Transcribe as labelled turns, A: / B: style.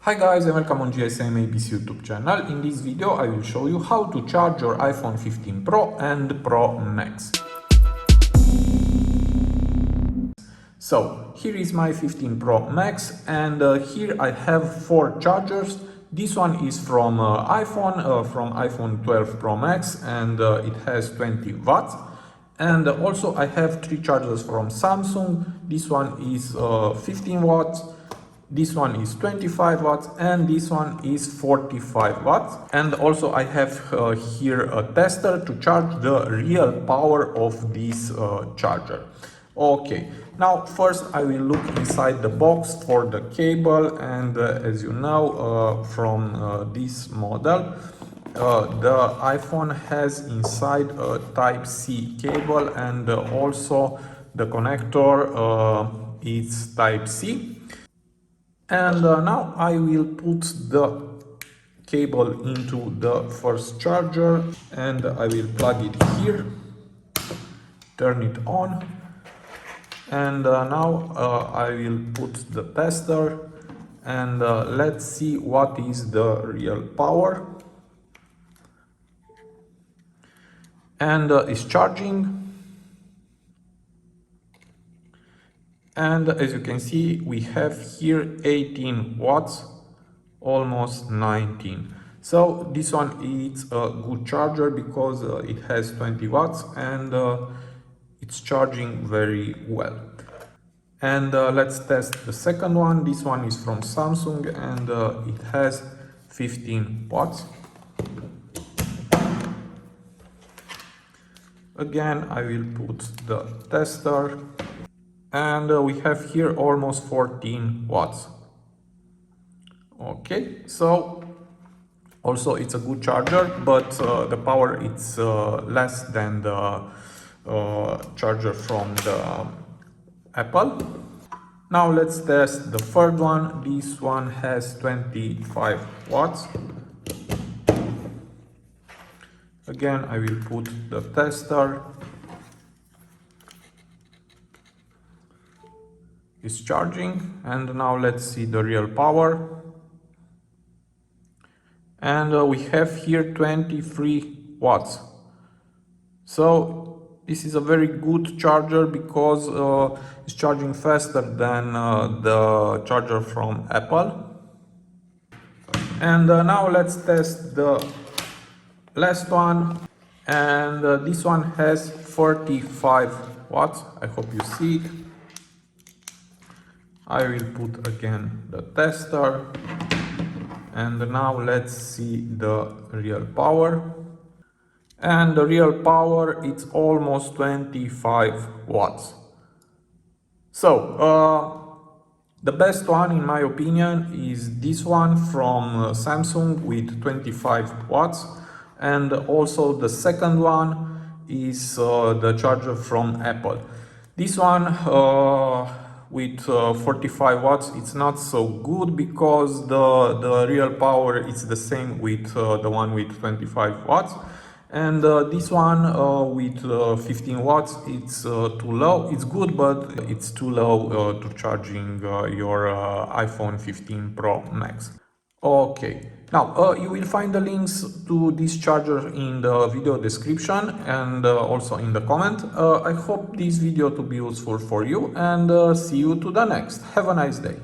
A: Hi guys and welcome on GSM ABC YouTube channel. In this video I will show you how to charge your iPhone 15 Pro and Pro Max. So here is my 15 Pro Max and here I have 4 chargers. This one is from iPhone 12 Pro Max and it has 20 watts. And also I have 3 chargers from Samsung. This one is 15 watts. This one is 25 watts and this one is 45 watts. And also I have here a tester to charge the real power of this charger. Okay, now first I will look inside the box for the cable, and as you know from this model, the iPhone has inside a Type-C cable, and also the connector is Type-C. And now I will put the cable into the first charger and I will plug it here, turn it on, and now I will put the tester and let's see what is the real power. And it's charging. And as you can see, we have here 18 watts, almost 19. So this one is a good charger because it has 20 watts and it's charging very well. And let's test the second one. This one is from Samsung and it has 15 watts. Again, I will put the tester. And we have here almost 14 watts. Okay, so also it's a good charger, but the power is less than the charger from the Apple. Now let's test the third one. This one has 25 watts. Again, I will put the tester. Is charging, and now let's see the real power. And we have here 23 watts. So this is a very good charger because it's charging faster than the charger from Apple. And now let's test the last one, and this one has 45 watts. I hope you see it. I will put again the tester, and now let's see the real power. And the real power is almost 25 watts. So the best one in my opinion is this one from Samsung with 25 watts, and also the second one is the charger from Apple. This one with 45 watts, it's not so good because the real power is the same with the one with 25 watts, and this one with 15 watts, it's too low. It's good, but it's too low to charging your iPhone 15 Pro Max. Okay, now you will find the links to this charger in the video description and also in the comment. I hope this video to be useful for you, and see you to the next. Have a nice day.